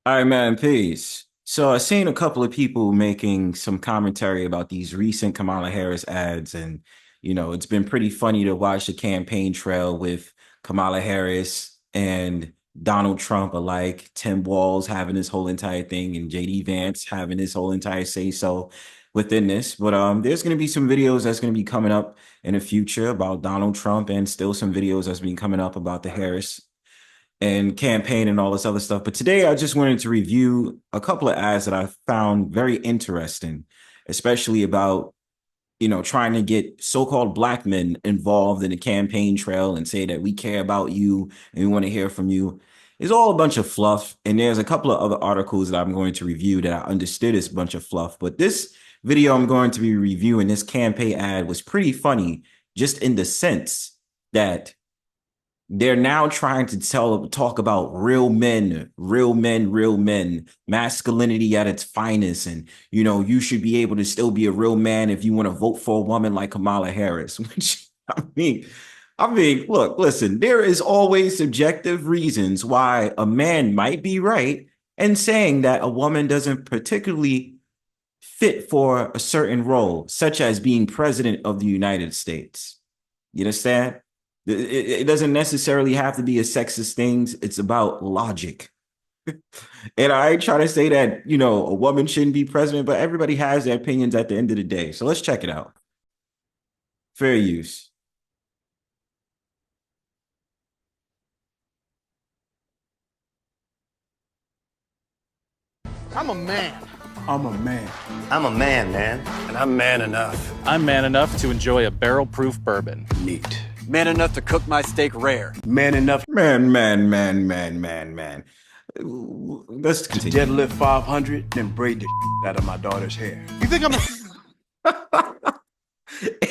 All right, man, peace. So I seen a couple of people making some commentary about these recent Kamala Harris ads, and it's been pretty funny to watch the campaign trail with Kamala Harris and Donald Trump alike, Tim Walz having this whole entire thing, and JD Vance having this whole entire say so within this. But there's gonna be some videos that's gonna be coming up in the future about Donald Trump, and still some videos that's been coming up about the Harris and campaign and all this other stuff. But today I just wanted to review a couple of ads that I found very interesting, especially about, trying to get so-called black men involved in the campaign trail and say that we care about you and we want to hear from you. It's all a bunch of fluff. And there's a couple of other articles that I'm going to review that I understood is a bunch of fluff. But this video I'm going to be reviewing, this campaign ad, was pretty funny, just in the sense that they're now trying to talk about real men, real men, real men, masculinity at its finest. And, you should be able to still be a real man if you want to vote for a woman like Kamala Harris, which look, listen, there is always subjective reasons why a man might be right in saying that a woman doesn't particularly fit for a certain role, such as being president of the United States. You understand? It doesn't necessarily have to be a sexist thing. It's about logic. And I ain't trying to say that, a woman shouldn't be president, but everybody has their opinions at the end of the day. So let's check it out. Fair use. I'm a man. I'm a man. I'm a man, man. And I'm man enough. I'm man enough to enjoy a barrel-proof bourbon. Neat. Man enough to cook my steak rare. Man enough. Man. Let's To continue. deadlift 500, then braid the out of my daughter's hair. You think I'm a...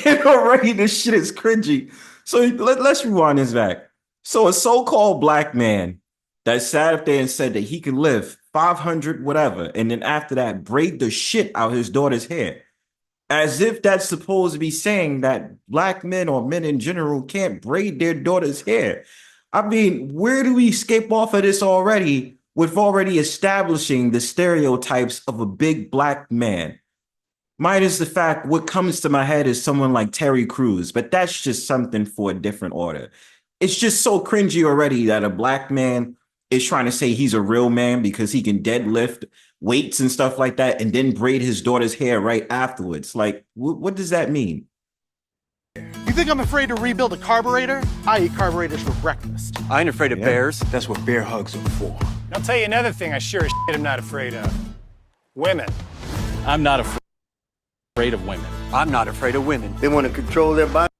And already this shit is cringy. So let's rewind this back. So a so-called black man that sat up there and said that he could lift 500 whatever, and then after that braid the shit out his daughter's hair. As if that's supposed to be saying that black men or men in general can't braid their daughter's hair. I mean, where do we escape off of this already with already establishing the stereotypes of a big black man? Minus the fact what comes to my head is someone like Terry Crews, but that's just something for a different order. It's just so cringy already that a black man is trying to say he's a real man because he can deadlift weights and stuff like that and then braid his daughter's hair right afterwards. Like, what does that mean? You think I'm afraid to rebuild a carburetor? I eat carburetors for breakfast. I ain't afraid of bears. That's what bear hugs are for. I'll tell you another thing I sure as shit am not afraid of. Women. I'm not afraid of women. I'm not afraid of women. They want to control their body.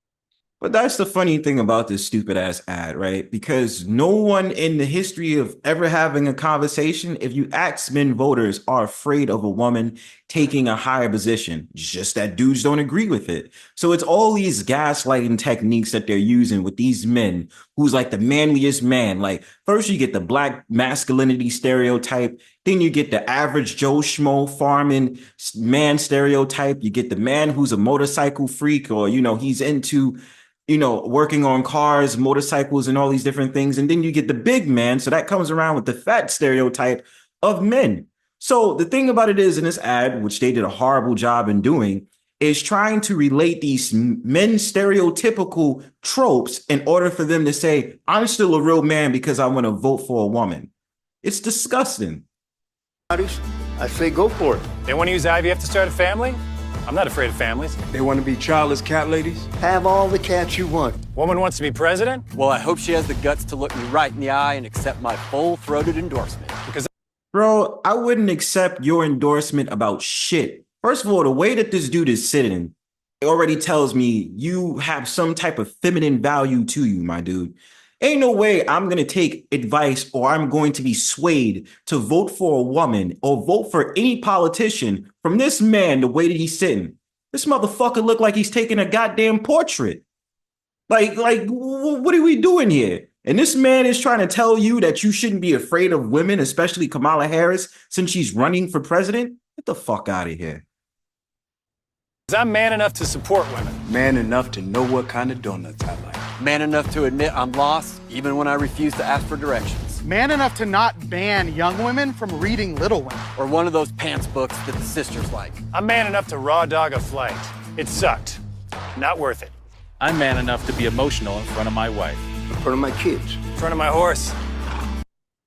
But that's the funny thing about this stupid ass ad, right? Because no one in the history of ever having a conversation, if you ask men voters, are afraid of a woman taking a higher position. It's just that dudes don't agree with it. So it's all these gaslighting techniques that they're using with these men who's like the manliest man. Like first you get the black masculinity stereotype. Then you get the average Joe Schmo farming man stereotype. You get the man who's a motorcycle freak or, he's into working on cars, motorcycles, and all these different things. And then you get the big man. So that comes around with the fat stereotype of men. So the thing about it is in this ad, which they did a horrible job in doing, is trying to relate these men stereotypical tropes in order for them to say, I'm still a real man because I want to vote for a woman. It's disgusting. I say go for it. They want to use IVF to start a family? I'm not afraid of families. They want to be childless cat ladies. Have all the cats you want. Woman wants to be president? Well, I hope she has the guts to look me right in the eye and accept my full-throated endorsement. Because Bro, I wouldn't accept your endorsement about shit. First of all, the way that this dude is sitting, it already tells me you have some type of feminine value to you, my dude. Ain't no way I'm going to take advice or I'm going to be swayed to vote for a woman or vote for any politician from this man the way that he's sitting. This motherfucker look like he's taking a goddamn portrait. Like, what are we doing here? And this man is trying to tell you that you shouldn't be afraid of women, especially Kamala Harris, since she's running for president? Get the fuck out of here. I'm man enough to support women. Man enough to know what kind of donuts I like. Man enough to admit I'm lost, even when I refuse to ask for directions. books. Man enough to not ban young women from reading Little Women. Or one of those pants books that the sisters like. I'm man enough to raw dog a flight. It sucked. Not worth it. I'm man enough to be emotional in front of my wife. In front of my kids. In front of my horse.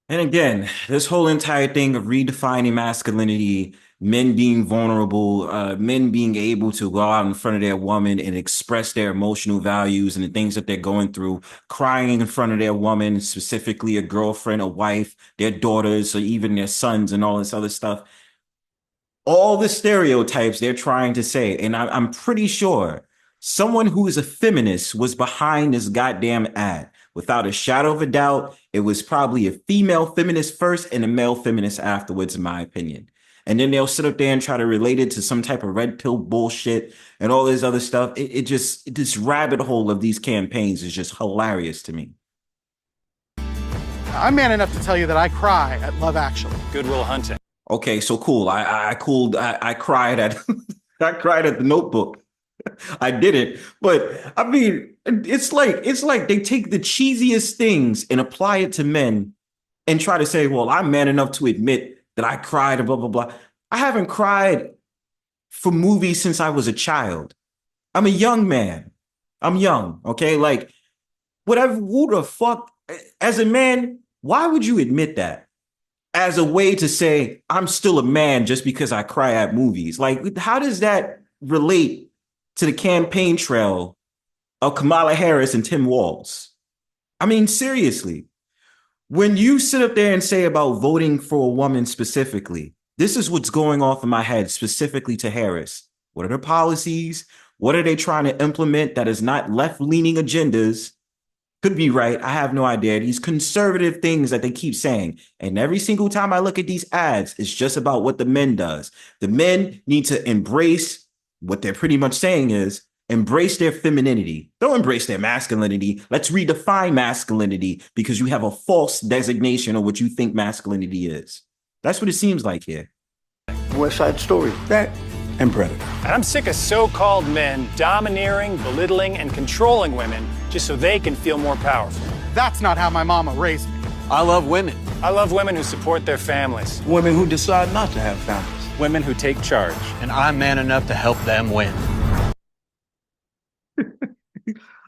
And again, this whole entire thing of redefining masculinity, men being vulnerable, men being able to go out in front of their woman and express their emotional values and the things that they're going through, crying in front of their woman, specifically a girlfriend, a wife, their daughters, or even their sons and all this other stuff. All the stereotypes they're trying to say. And I'm pretty sure someone who is a feminist was behind this goddamn ad. Without a shadow of a doubt, it was probably a female feminist first and a male feminist afterwards, in my opinion. And then they'll sit up there and try to relate it to some type of red pill bullshit and all this other stuff. This rabbit hole of these campaigns is just hilarious to me. I'm man enough to tell you that I cry at Love Actually. Good Will Hunting. Okay, so cool. I cried at I cried at The Notebook. I did it, but I mean, it's like they take the cheesiest things and apply it to men and try to say, well, I'm man enough to admit that I cried and blah, blah, blah. I haven't cried for movies since I was a child. I'm a young man. I'm young, okay? Like, whatever, who the fuck, as a man, why would you admit that? As a way to say, I'm still a man just because I cry at movies. Like, how does that relate to the campaign trail of Kamala Harris and Tim Walz? I mean, seriously, when you sit up there and say about voting for a woman specifically, this is what's going off in my head specifically to Harris. What are their policies? What are they trying to implement that is not left-leaning agendas? Could be right. I have no idea. These conservative things that they keep saying. And every single time I look at these ads, it's just about what the men does. The men need to embrace what they're pretty much saying is embrace their femininity. Don't embrace their masculinity. Let's redefine masculinity because you have a false designation of what you think masculinity is. That's what it seems like here. West Side Story. That and Predator. And I'm sick of so-called men domineering, belittling, and controlling women just so they can feel more powerful. That's not how my mama raised me. I love women. I love women who support their families. Women who decide not to have families. Women who take charge. And I'm man enough to help them win.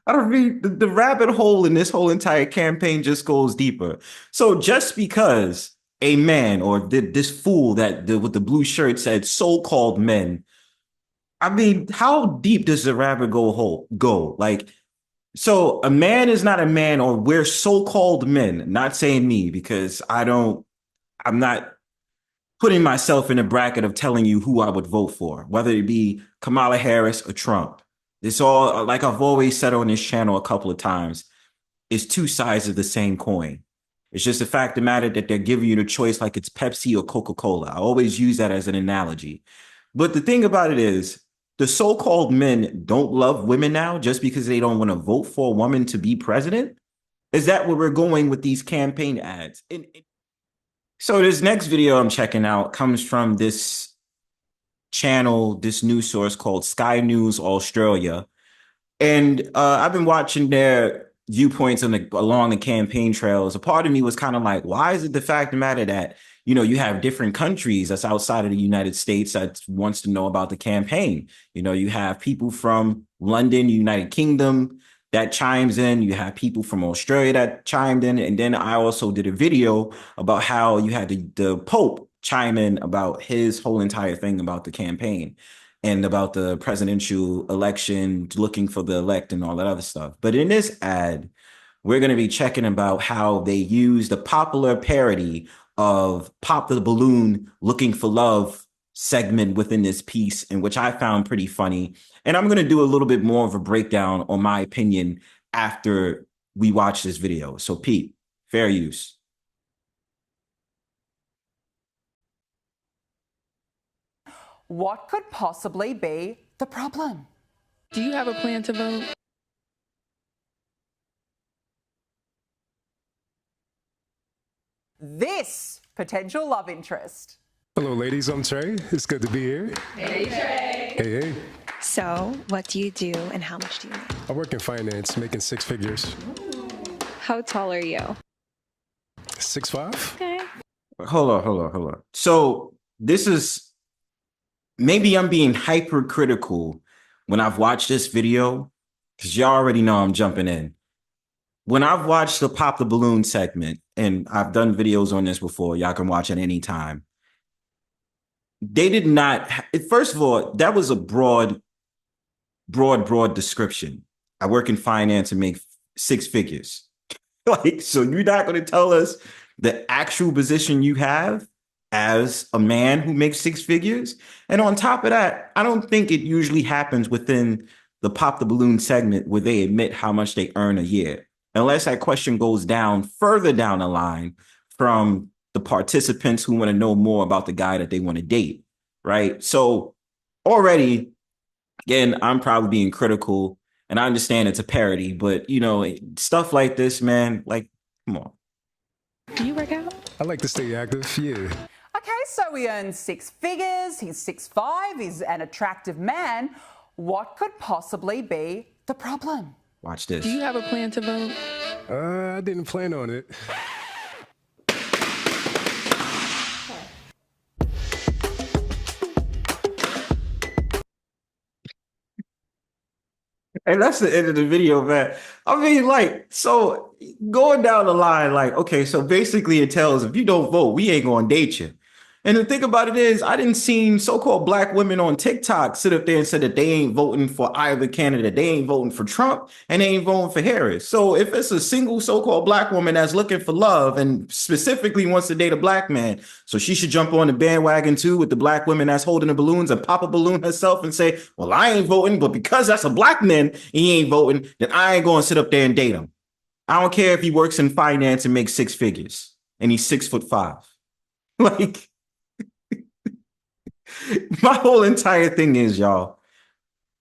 I don't mean the rabbit hole in this whole entire campaign just goes deeper. So just because a man or this fool with the blue shirt said so-called men, I mean, how deep does the rabbit go? Like, so a man is not a man, or we're so-called men, not saying me, because I'm not putting myself in a bracket of telling you who I would vote for, whether it be Kamala Harris or Trump. It's all, like I've always said on this channel a couple of times, it's two sides of the same coin. It's just the fact of the matter that they're giving you the choice like it's Pepsi or Coca-Cola. I always use that as an analogy. But the thing about it is, the so-called men don't love women now just because they don't want to vote for a woman to be president? Is that where we're going with these campaign ads? So this next video I'm checking out comes from this channel, this news source called Sky News Australia. And I've been watching their viewpoints along the campaign trails. A part of me was kind of like, why is it the fact of the matter that, you know, you have different countries that's outside of the United States that wants to know about the campaign? You know, you have people from London, United Kingdom that chimes in. You have people from Australia that chimed in. And then I also did a video about how you had the Pope chime in about his whole entire thing about the campaign and about the presidential election, looking for the elect and all that other stuff. But in this ad, we're going to be checking about how they use the popular parody of Pop the Balloon Looking for Love segment within this piece, in which I found pretty funny. And I'm going to do a little bit more of a breakdown on my opinion after we watch this video. So Pete, fair use. What could possibly be the problem? Do you have a plan to vote? This potential love interest. Hello, ladies. I'm Trey. It's good to be here. Hey, Trey. Hey, hey. So, what do you do and how much do you make? I work in finance, making 6 figures. How tall are you? 6'5"? Okay. Hold on. So this is, maybe I'm being hypercritical when I've watched this video, because y'all already know I'm jumping in. When I've watched the Pop the Balloon segment, and I've done videos on this before, y'all can watch it anytime. They did not, first of all, that was a broad description. I work in finance and make six figures. Like, so you're not going to tell us the actual position you have as a man who makes six figures? And on top of that, I don't think it usually happens within the Pop the Balloon segment where they admit how much they earn a year, unless that question goes down further down the line from the participants who want to know more about the guy that they want to date, right? So already, again, I'm probably being critical, and I understand it's a parody, but, you know, stuff like this, man, like, come on. Do you work out? I like to stay active, yeah. Okay, so he earns six figures, he's 6'5", he's an attractive man. What could possibly be the problem? Watch this. Do you have a plan to vote? I didn't plan on it. And that's the end of the video, man. I mean, like, so going down the line, like, okay, so basically it tells if you don't vote, we ain't gonna date you. And the thing about it is, I didn't see so-called black women on TikTok sit up there and say that they ain't voting for either candidate. They ain't voting for Trump and they ain't voting for Harris. So if it's a single so-called black woman that's looking for love and specifically wants to date a black man, so she should jump on the bandwagon too with the black women that's holding the balloons and pop a balloon herself and say, well, I ain't voting, but because that's a black man and he ain't voting, then I ain't going to sit up there and date him. I don't care if he works in finance and makes six figures and he's 6'5". Like, my whole entire thing is, y'all,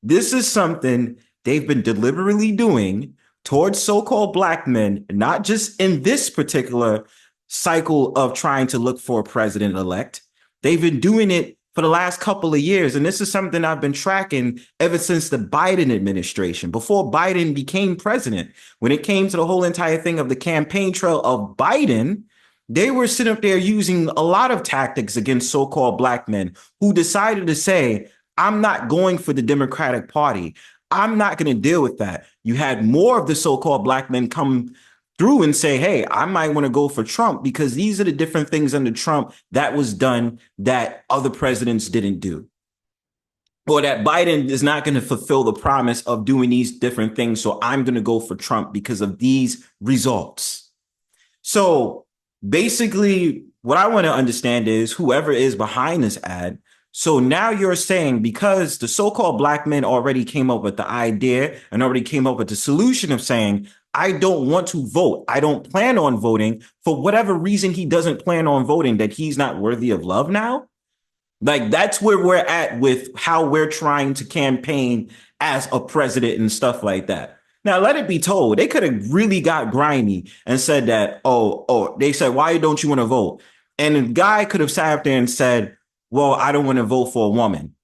this is something they've been deliberately doing towards so-called black men, not just in this particular cycle of trying to look for a president-elect. They've been doing it for the last couple of years. And this is something I've been tracking ever since the Biden administration, before Biden became president. When it came to the whole entire thing of the campaign trail of Biden, they were sitting up there using a lot of tactics against so-called black men who decided to say, I'm not going for the Democratic Party. I'm not going to deal with that. You had more of the so-called black men come through and say, hey, I might want to go for Trump because these are the different things under Trump that was done that other presidents didn't do. Or that Biden is not going to fulfill the promise of doing these different things. So I'm going to go for Trump because of these results. So basically, what I want to understand is whoever is behind this ad. So now you're saying because the so-called black men already came up with the idea and already came up with the solution of saying, I don't want to vote. I don't plan on voting for whatever reason he doesn't plan on voting, that he's not worthy of love now. Like, that's where we're at with how we're trying to campaign as a president and stuff like that. Now, let it be told, they could have really got grimy and said that, they said, why don't you want to vote? And the guy could have sat up there and said, well, I don't want to vote for a woman.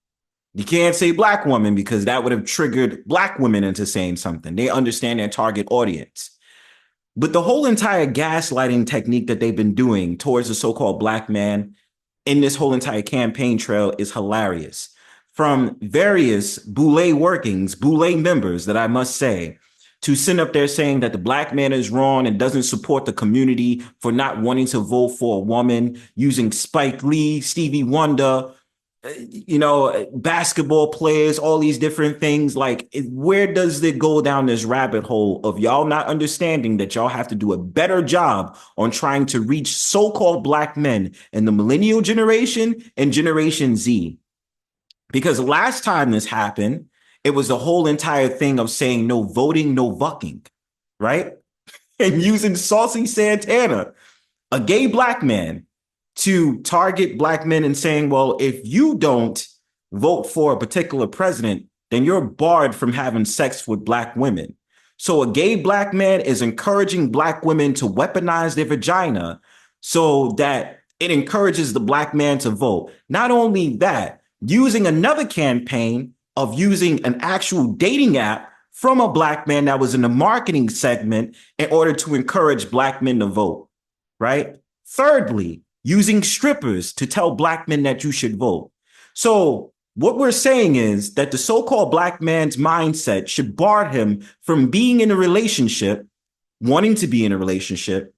You can't say black woman because that would have triggered black women into saying something. They understand their target audience. But the whole entire gaslighting technique that they've been doing towards the so-called black man in this whole entire campaign trail is hilarious. From various Boule members that I must say, to sit up there saying that the black man is wrong and doesn't support the community for not wanting to vote for a woman, using Spike Lee, Stevie Wonder, basketball players, all these different things. Like, where does it go down this rabbit hole of y'all not understanding that y'all have to do a better job on trying to reach so-called black men in the millennial generation and Generation Z? Because last time this happened, it was the whole entire thing of saying no voting, no vucking, right? And using Saucy Santana, a gay black man, to target black men and saying, well, if you don't vote for a particular president, then you're barred from having sex with black women. So a gay black man is encouraging black women to weaponize their vagina so that it encourages the black man to vote. Not only that, using another campaign of using an actual dating app from a black man that was in the marketing segment in order to encourage black men to vote. right? Thirdly, using strippers to tell black men that you should vote. So what we're saying is that the so-called black man's mindset should bar him from being in a relationship, wanting to be in a relationship,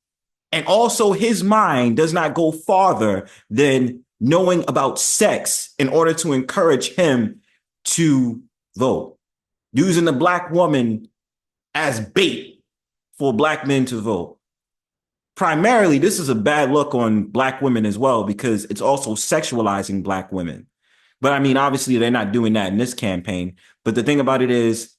and also his mind does not go farther than knowing about sex in order to encourage him to vote. Using the black woman as bait for black men to vote. Primarily, this is a bad look on black women as well, because it's also sexualizing black women. But I mean, obviously, they're not doing that in this campaign. But the thing about it is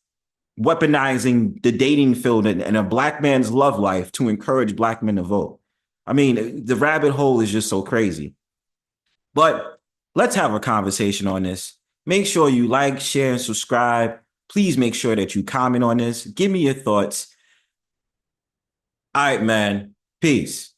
weaponizing the dating field and a black man's love life to encourage black men to vote. I mean, the rabbit hole is just so crazy. But let's have a conversation on this. Make sure you like, share, and subscribe. Please make sure that you comment on this. Give me your thoughts. All right, man. Peace.